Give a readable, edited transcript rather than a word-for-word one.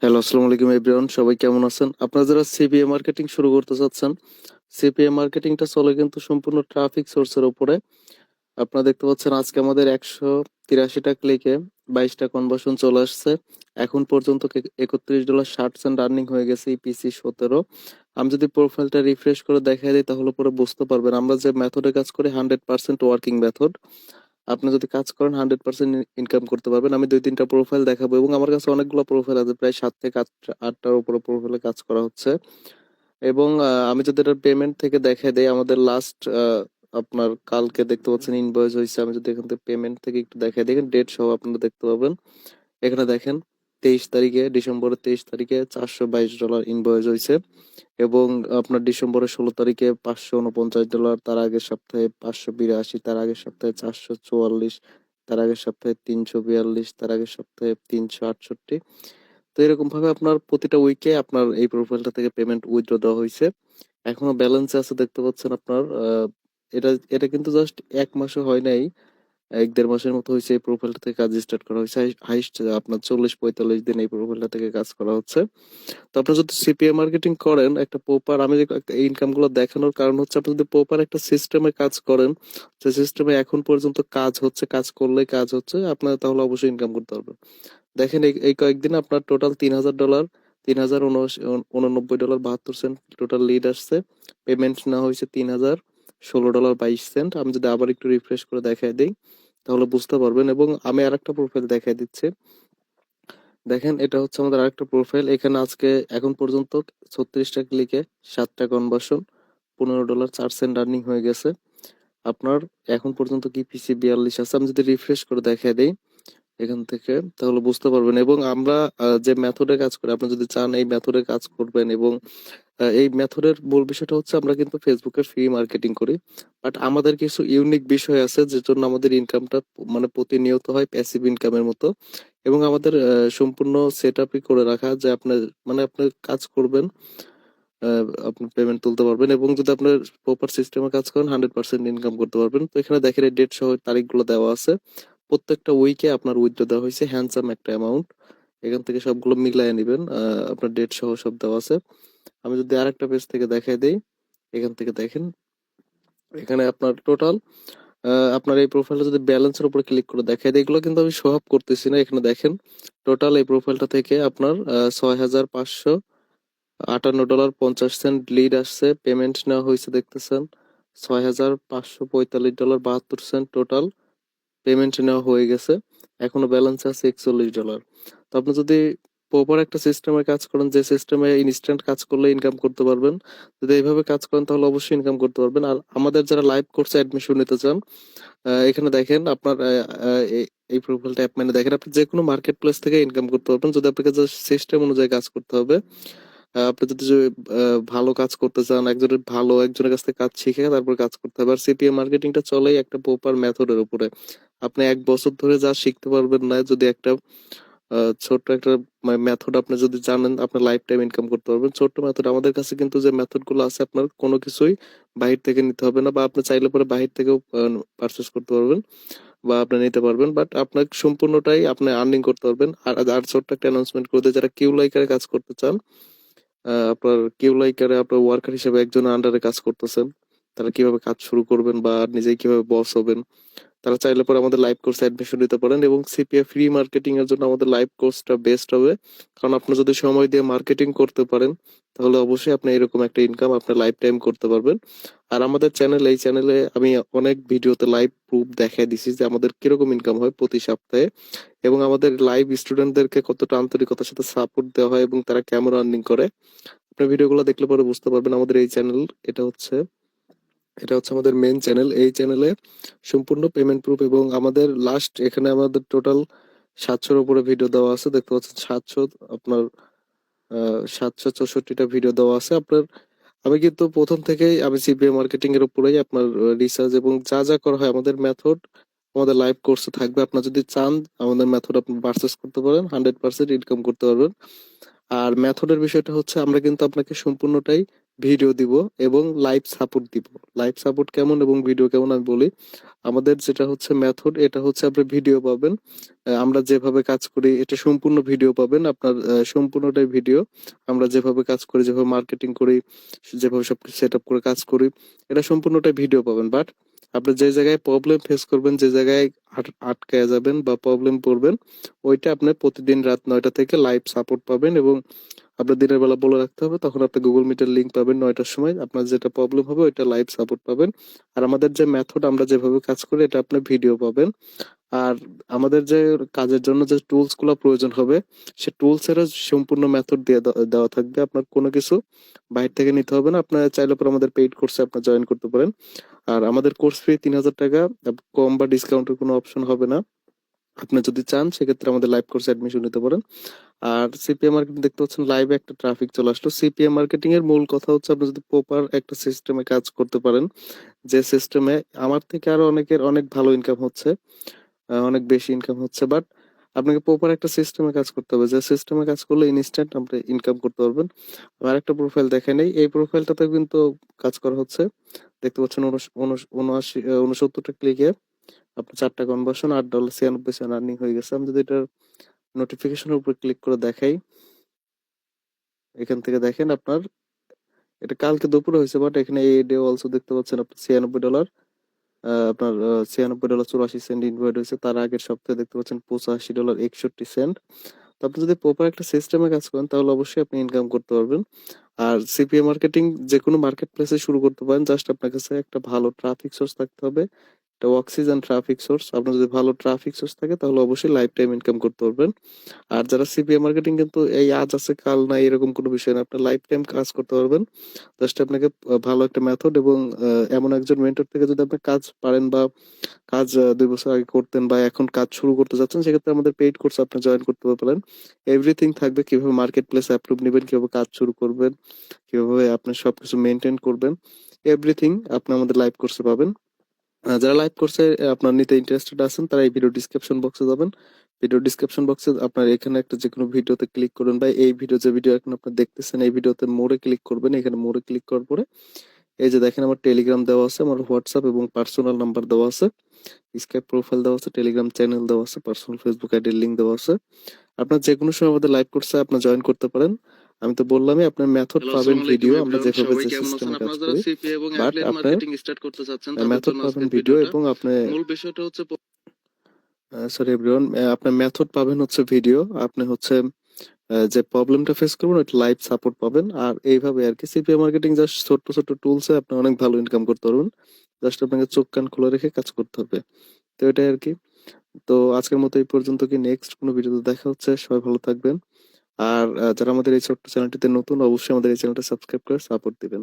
Hello, আসসালামু আলাইকুম everyone. সবাই কেমন আছেন? আপনারা যারা সিপিএ মার্কেটিং শুরু করতে চাচ্ছেন, সিপিএ মার্কেটিংটা চলে কিন্তু সম্পূর্ণ ট্রাফিক সোর্সের উপরে। আপনারা দেখতে পাচ্ছেন আজকে আমাদের 183টা ক্লিকে 22টা কনভার্সন চলে আসছে। এখন পর্যন্ত $31.60 আর্নিং হয়ে গেছে ইপিসি 17। আমি যদি প্রোফাইলটা রিফ্রেশ করে দেখাই দিই তাহলে পরে বুঝতে পারবেন আমরা যে মেথডে কাজ করি 100% ওয়ার্কিং মেথড। আপনি যদি কাজ করেন 100% ইনকাম করতে পারবেন। আমি 2-3টা প্রোফাইল দেখাবো এবং আমার কাছে অনেকগুলো প্রোফাইল আছে, প্রায় 7 থেকে 8টার উপরে প্রোফাইলে কাজ করা হচ্ছে। এবং আমি যদি এটার পেমেন্ট থেকে দেখাই দেই, আমাদের লাস্ট আপনার কালকে দেখতে পাচ্ছেন ইনভয়েস হয়েছে। আমি যদি এখান থেকে পেমেন্ট থেকে একটু দেখাই, দেখেন ডেট সহ আপনারা দেখতে পাবেন। এখানে দেখেন 23 তারিখে, ডিসেম্বরের 23 তারিখে $422 ইনভয়েস হয়েছে। এবং আপনার ডিসেম্বরের 16 তারিখে $549, তার আগের সপ্তাহে 582, তার আগের সপ্তাহে 444, তার আগের সপ্তাহে 342, তার আগের সপ্তাহে 368। তো এরকম ভাবে আপনার প্রতিটা উইকে আপনার এই প্রোফাইলটা থেকে পেমেন্ট উইথড্র দেওয়া হয়েছে। এখনো ব্যালেন্সে আছে দেখতে পাচ্ছেন আপনার। এটা এটা কিন্তু জাস্ট 1 মাসও হয় নাই, 1-1.5 মাসের মতো হয়েছে এই প্রোফাইলটা থেকে কাজ স্টার্ট করা হয়েছে। হাইস্ট আপনার 40-45 দিন এই প্রোফাইলটা থেকে কাজ করা হচ্ছে। তো আপনি যদি সিপিএ মার্কেটিং করেন একটা প্রপার, আমি যে এই ইনকাম গুলো দেখানোর কারণ হচ্ছে আপনি যদি প্রপার একটা সিস্টেমে কাজ করেন, যে সিস্টেমে এখন পর্যন্ত কাজ হচ্ছে, কাজ করলেই কাজ হচ্ছে, আপনার তাহলে অবশ্যই ইনকাম করতে পারবেন। দেখেন এই এই কয়েকদিন আপনার টোটাল $3000, $3089.72 টোটাল লিড আসছে। পেমেন্ট নেওয়া হয়েছে $3016.22। আমি যদি আবার একটু রিফ্রেশ করে দেখাই দিই তাহলে বুঝতে পারবেন। এবং আমি আরেকটা প্রোফাইল দেখাই দিচ্ছি। দেখেন এটা হচ্ছে আমাদের আরেকটা প্রোফাইল। এখানে আজকে এখন পর্যন্ত 36টা ক্লিকে 7টা কনভার্সন, $15.04 আর্নিং হয়ে গেছে আপনার। এখন পর্যন্ত কি পিসি 42 আছে। আমি যদি রিফ্রেশ করে দেখাই দিই এখান থেকে তাহলে বুঝতে পারবেন। এবং আমরা যে মেথডে কাজ করি, আপনি যদি চান এই মেথডে কাজ করবেন, এবং এই মেথডের মূল বিষয়টা হচ্ছে আমরা কিন্তু ফেসবুকে ফ্রি মার্কেটিং করি, বাট আমাদের কিছু ইউনিক বিষয় আছে যে জন্য আমাদের ইনকামটা মানে প্রতিনিয়ত হয় প্যাসিভ ইনকামের মতো। এবং আমাদের সম্পূর্ণ সেট আপই করে রাখা যে আপনার মানে আপনি কাজ করবেন, আপনি পেমেন্ট তুলতে পারবেন, এবং যদি আপনার প্রপার সিস্টেমে কাজ করেন 100% ইনকাম করতে পারবেন। তো এখানে দেখেন এই ডেট সহ তারিখগুলো দেওয়া আছে। প্রত্যেকটা উইকে আপনার উইথড্র দেওয়া হয়েছে হ্যান্ডসাম একটা অ্যামাউন্ট। এখান থেকে সবগুলো মিলায় নেবেন, আপনার ডেট সহ সব দেওয়া আছে। আমি যদি আরেকটা পেজ থেকে দেখাই দেই, এখান থেকে দেখেন এখানে আপনার টোটাল আপনার এই প্রোফাইলটা যদি ব্যালেন্সের উপরে ক্লিক করে দেখাই দেয়, এগুলো কিন্তু আমি শো অফ করতেছি না। এখানে দেখেন টোটাল এই প্রোফাইলটা থেকে আপনার $6558.50 লিড আসছে। পেমেন্ট নেওয়া হয়েছে দেখতেছেন $6545.72 টোটাল পেমেন্ট নেওয়া হয়ে গেছে। এখনো ব্যালেন্স আছে $41। তো আপনি যদি প্রপার একটা সিস্টেমে কাজ করেন, যে সিস্টেমে ইনস্ট্যান্ট কাজ করলে ইনকাম করতে পারবেন, যদি এইভাবে কাজ করেন তাহলে অবশ্যই ইনকাম করতে পারবেন। আর আমাদের যারা লাইভ কোর্সে অ্যাডমিশন নিতে চান, এখানে দেখেন আপনার এই প্রোফাইলটা অ্যাপ মানে দেখেন আপনি যে কোনো মার্কেট প্লেস থেকে ইনকাম করতে পারবেন, যদি আপনাকে জাস্ট সিস্টেম অনুযায়ী কাজ করতে হবে। আপনি যদি ভালো কাজ করতে চান, একজনের কাছ থেকে কাজ শিখে তারপর কাজ করতে হবে। আর সিপিএ মার্কেটিংটা চলেই একটা প্রপার মেথডের উপরে। আপনি 1 বছর ধরে যা শিখতে পারবেন না, যদি একটা ছোট্ট একটা মেথড আপনি যদি জানেন, আপনার লাইফ টাইম ইনকাম করতে পারবেন। ছোট্ট মেথড, আমাদের কাছে কিন্তু যে মেথড গুলো আছে আপনার কোনো কিছুই বাহির থেকে নিতে হবে না, বা আপনি চাইলে পরে বাহির থেকেও পারচেস করতে পারবেন বা আপনি নিতে পারবেন, বাট আপনার সম্পূর্ণটাই আপনি আর্নিং করতে পারবেন। আর আর ছোট্ট একটা অ্যানাউন্সমেন্ট করে দিই, যারা কিউ লাইকারে কাজ করতে চান, আপনার কিউ লাইকারে আপনার ওয়ার্কার হিসেবে একজনের আন্ডারে কাজ করতেছেন, তারা কিভাবে কাজ শুরু করবেন বা নিজেই কিভাবে বস হবেন, তারা চাইলে পরে আমাদের লাইভ কোর্সে অ্যাডমিশন নিতে পারেন। এবং সিপিএ ফ্রি মার্কেটিং এর জন্য আমাদের লাইভ কোর্সটা বেস্ট হবে, কারণ আপনি যদি সময় দিয়ে মার্কেটিং করতে পারেন তাহলে অবশ্যই আপনি এরকম একটা ইনকাম আপনার লাইফ টাইম করতে পারবেন। আর আমাদের এই চ্যানেলে আমি অনেক ভিডিওতে লাইভ প্রুফ দেখাই দিছি যে আমাদের কিরকম ইনকাম হয় প্রতি সপ্তাহে, এবং আমাদের লাইভ স্টুডেন্টদেরকে কতটা আন্তরিকতার সাথে সাপোর্ট দেওয়া হয় এবং তারা কেমন আর্নিং করে। আপনি ভিডিওগুলো দেখলে পরে বুঝতে পারবেন। আমাদের এই চ্যানেল, এটা হচ্ছে এটা হচ্ছে আমাদের মেন চ্যানেল। এই চ্যানেলে সম্পূর্ণ পেমেন্ট প্রুফ, এবং আমাদের লাস্ট এখানে আমাদের টোটাল 700-র উপরে ভিডিও দেওয়া আছে দেখতে পাচ্ছেন। 700 আপনার 764টা ভিডিও দেওয়া আছে আপনার। আমি কিন্তু প্রথম থেকেই আমি সিপিএ মার্কেটিং এর উপরেই আপনার রিসার্চ এবং যা যা করা হয় আমাদের মেথড আমাদের লাইভ কোর্সে থাকবে। আপনার যদি চান আমাদের মেথড আপনি পারচেস করতে পারেন, 100% ইনকাম করতে পারবেন। আর মেথডের বিষয়টা হচ্ছে আমরা কিন্তু আপনাকে সম্পূর্ণটাই ভিডিও দিব এবং লাইভ সাপোর্ট দিব। লাইভ সাপোর্ট কেমন এবং ভিডিও কেমন আমি বলি। আমাদের যেটা হচ্ছে মেথড, এটা হচ্ছে আপনি ভিডিও পাবেন। আমরা যেভাবে কাজ করি এটা সম্পূর্ণ ভিডিও পাবেন। আপনার সম্পূর্ণটাই ভিডিও। আমরা যেভাবে কাজ করি, যেভাবে মার্কেটিং করি, যেভাবে সবকিছু সেট আপ করে কাজ করি, এটা সম্পূর্ণটাই ভিডিও পাবেন। বাট আপনি যে জায়গায় প্রবলেম ফেস করবেন, যে জায়গায় আটকায়া যাবেন বা প্রবলেম পড়বেন, ওইটা আপনি প্রতিদিন রাত ৯টা থেকে লাইভ সাপোর্ট পাবেন। এবং আপনার দিনের বেলা বলে রাখতে হবে, তখন আপনি গুগল মিটের লিঙ্ক পাবেন ৯টার সময়। আপনার যেটা প্রবলেম হবে ওইটা লাইভ সাপোর্ট পাবেন। আর আমাদের যে মেথড, আমরা যেভাবে কাজ করি, এটা আপনি ভিডিও পাবেন। আর আমাদের যে কাজের জন্য যে টুলস গুলো প্রয়োজন হবে, সে টুলস এর সম্পূর্ণ মেথড দিয়ে দেওয়া থাকবে। আপনার কোনো কিছু বাইরে থেকে নিতে হবে না। আপনার চাইলে পরে আমাদের পেইড কোর্সে আপনি জয়েন করতে পারেন। আর আমাদের কোর্স ফি ৩,০০০ টাকা। কম বা ডিসকাউন্টের কোনো অপশন হবে না। আপনি যদি চান সেক্ষেত্রে আমাদের লাইভ কোর্সে অ্যাডমিশন নিতে পারেন। আর সিপিএম মার্কেটিং দেখতে পাচ্ছেন লাইভে একটা ট্রাফিক চলে আসলো। সিপিএম মার্কেটিং এর মূল কথা হচ্ছে আপনি যদি প্রপার একটা সিস্টেমে কাজ করতে পারেন, যে সিস্টেমে আমার থেকে আরো অনেকের অনেক ভালো ইনকাম হচ্ছে, অনেক বেশি ইনকাম হচ্ছে। বাট আপনাকে প্রপার একটা সিস্টেমে কাজ করতে হবে, যে সিস্টেমে কাজ করলে ইনস্ট্যান্ট আপনি ইনকাম করতে পারবেন। আর একটা প্রোফাইল দেখে নেই, এই প্রোফাইলটাতে কিন্তু কাজ করা হচ্ছে। দেখতে পাচ্ছেন 69টা ক্লিকে আপনার 4টা কনভার্সন, $8.96 আর্নিং হয়ে গেছে। আমি যদি এটার নোটিফিকেশনের উপর ক্লিক করে দেখাই, এখান থেকে দেখেন আপনার এটা কালকে দুপুরে হয়েছে। বাট এখানে এই ডে অলসো দেখতে পাচ্ছেন আপনার $96, আপনার $96.84 ইনভয়েড হয়েছে। তার আগের সপ্তাহে দেখতে পাচ্ছেন $85.61। তো আপনি যদি প্রপার একটা সিস্টেমে কাজ করেন তাহলে অবশ্যই আপনি ইনকাম করতে পারবেন। আর সিপিএ মার্কেটিং যে কোনো মার্কেট প্লেসে শুরু করতে পারেন। জাস্ট আপনার কাছে একটা ভালো ট্রাফিক সোর্স থাকতে হবে। এটা অক্সিজেন ট্রাফিক সোর্স। আপনার যদি ভালো ট্রাফিক সোর্স থাকে তাহলে অবশ্যই লাইফ টাইম ইনকাম করতে পারবেন। আর যারা সিপিএ মার্কেটিং, কিন্তু এই আজ আছে কাল নাই এরকম কোনো বিষয় না। আপনি লাইফ টাইম কাজ করতে পারবেন। জাস্ট আপনাকে ভালো একটা মেথড এবং এমন একজন মেন্টর থেকে যদি আপনি কাজ পারেন, বা কাজ ২ বছর আগে করতেন বা এখন কাজ শুরু করতে যাচ্ছেন, সেক্ষেত্রে আমাদের পেইড কোর্স আপনি জয়েন করতে পারেন। এভরিথিং থাকবে, কিভাবে মার্কেট প্লেস অ্যাপ্রুভ নিবেন, কিভাবে কাজ শুরু করবেন, কিভাবে আপনি সবকিছু মেনটেন করবেন, এভরিথিং আপনি আমাদের লাইভ কোর্সে পাবেন। যারা লাইভ কোর্সে আপনার নিতে ইন্টারেস্টেড আছেন, তারা এই ভিডিও ডিসক্রিপশন বক্সে যাবেন। ভিডিও ডিসক্রিপশন বক্সে আপনার এখানে একটা যে কোনো ভিডিওতে ক্লিক করবেন, বা এই ভিডিও যে ভিডিও এখন আপনি দেখতেছেন এই ভিডিওতে মোড়ে ক্লিক করবেন। এখানে মোড়ে ক্লিক করার পরে এই যে দেখেন আমার টেলিগ্রাম দেওয়া আছে, আমার হোয়াটসঅ্যাপ এবং পার্সোনাল নাম্বার দেওয়া আছে, স্কাইপ প্রোফাইল দেওয়া আছে, টেলিগ্রাম চ্যানেল দেওয়া আছে, পার্সোনাল ফেসবুক আইডির লিঙ্ক দেওয়া আছে। আপনার যে কোনো সময় আমাদের লাইভ কোর্সে আপনি জয়েন করতে পারেন। আমি তো বললামই, আপনার মেথড হ্যালো, পাবেন আসসালামু ভিডিও, আলাইকুম আমরা এভরিওয়ান। যেভাবে সবাই যে কেমন আছেন? সিস্টেমে কাজ আপনারা যারা করি। সিপিএ এবং বাট অ্যাফিলিয়েট আপনার মার্কেটিং স্টার্ট করতে চাচ্ছেন তাদের মেথড জন্য পাবেন আজকের ভিডিও ভিডিওটা। এবং আপনি মূল বিষয়টা হচ্ছে সরি এভরিওয়ান, আপনার মেথড পাবেন হচ্ছে ভিডিও। আপনি হচ্ছে যে প্রবলেমটা ফেস করবেন ওইটা লাইভ সাপোর্ট পাবেন। আর এইভাবে আর কি সিপিএ মার্কেটিং জাস্ট ছোট্ট ছোট্ট টুলসে আপনি অনেক ভালো ইনকাম করতে পারবেন। জাস্ট আপনাকে চোখ কান খোলা রেখে কাজ করতে হবে। তো এটাই আর কি। তো আজকের মতো এই পর্যন্ত। কি নেক্সট কোনো ভিডিওতে দেখা হচ্ছে। সবাই ভালো থাকবেন। আর যারা আমাদের এই ছোট্ট চ্যানেলটিতে নতুন, অবশ্যই আমাদের এই চ্যানেলটা সাবস্ক্রাইব করে সাপোর্ট দিবেন।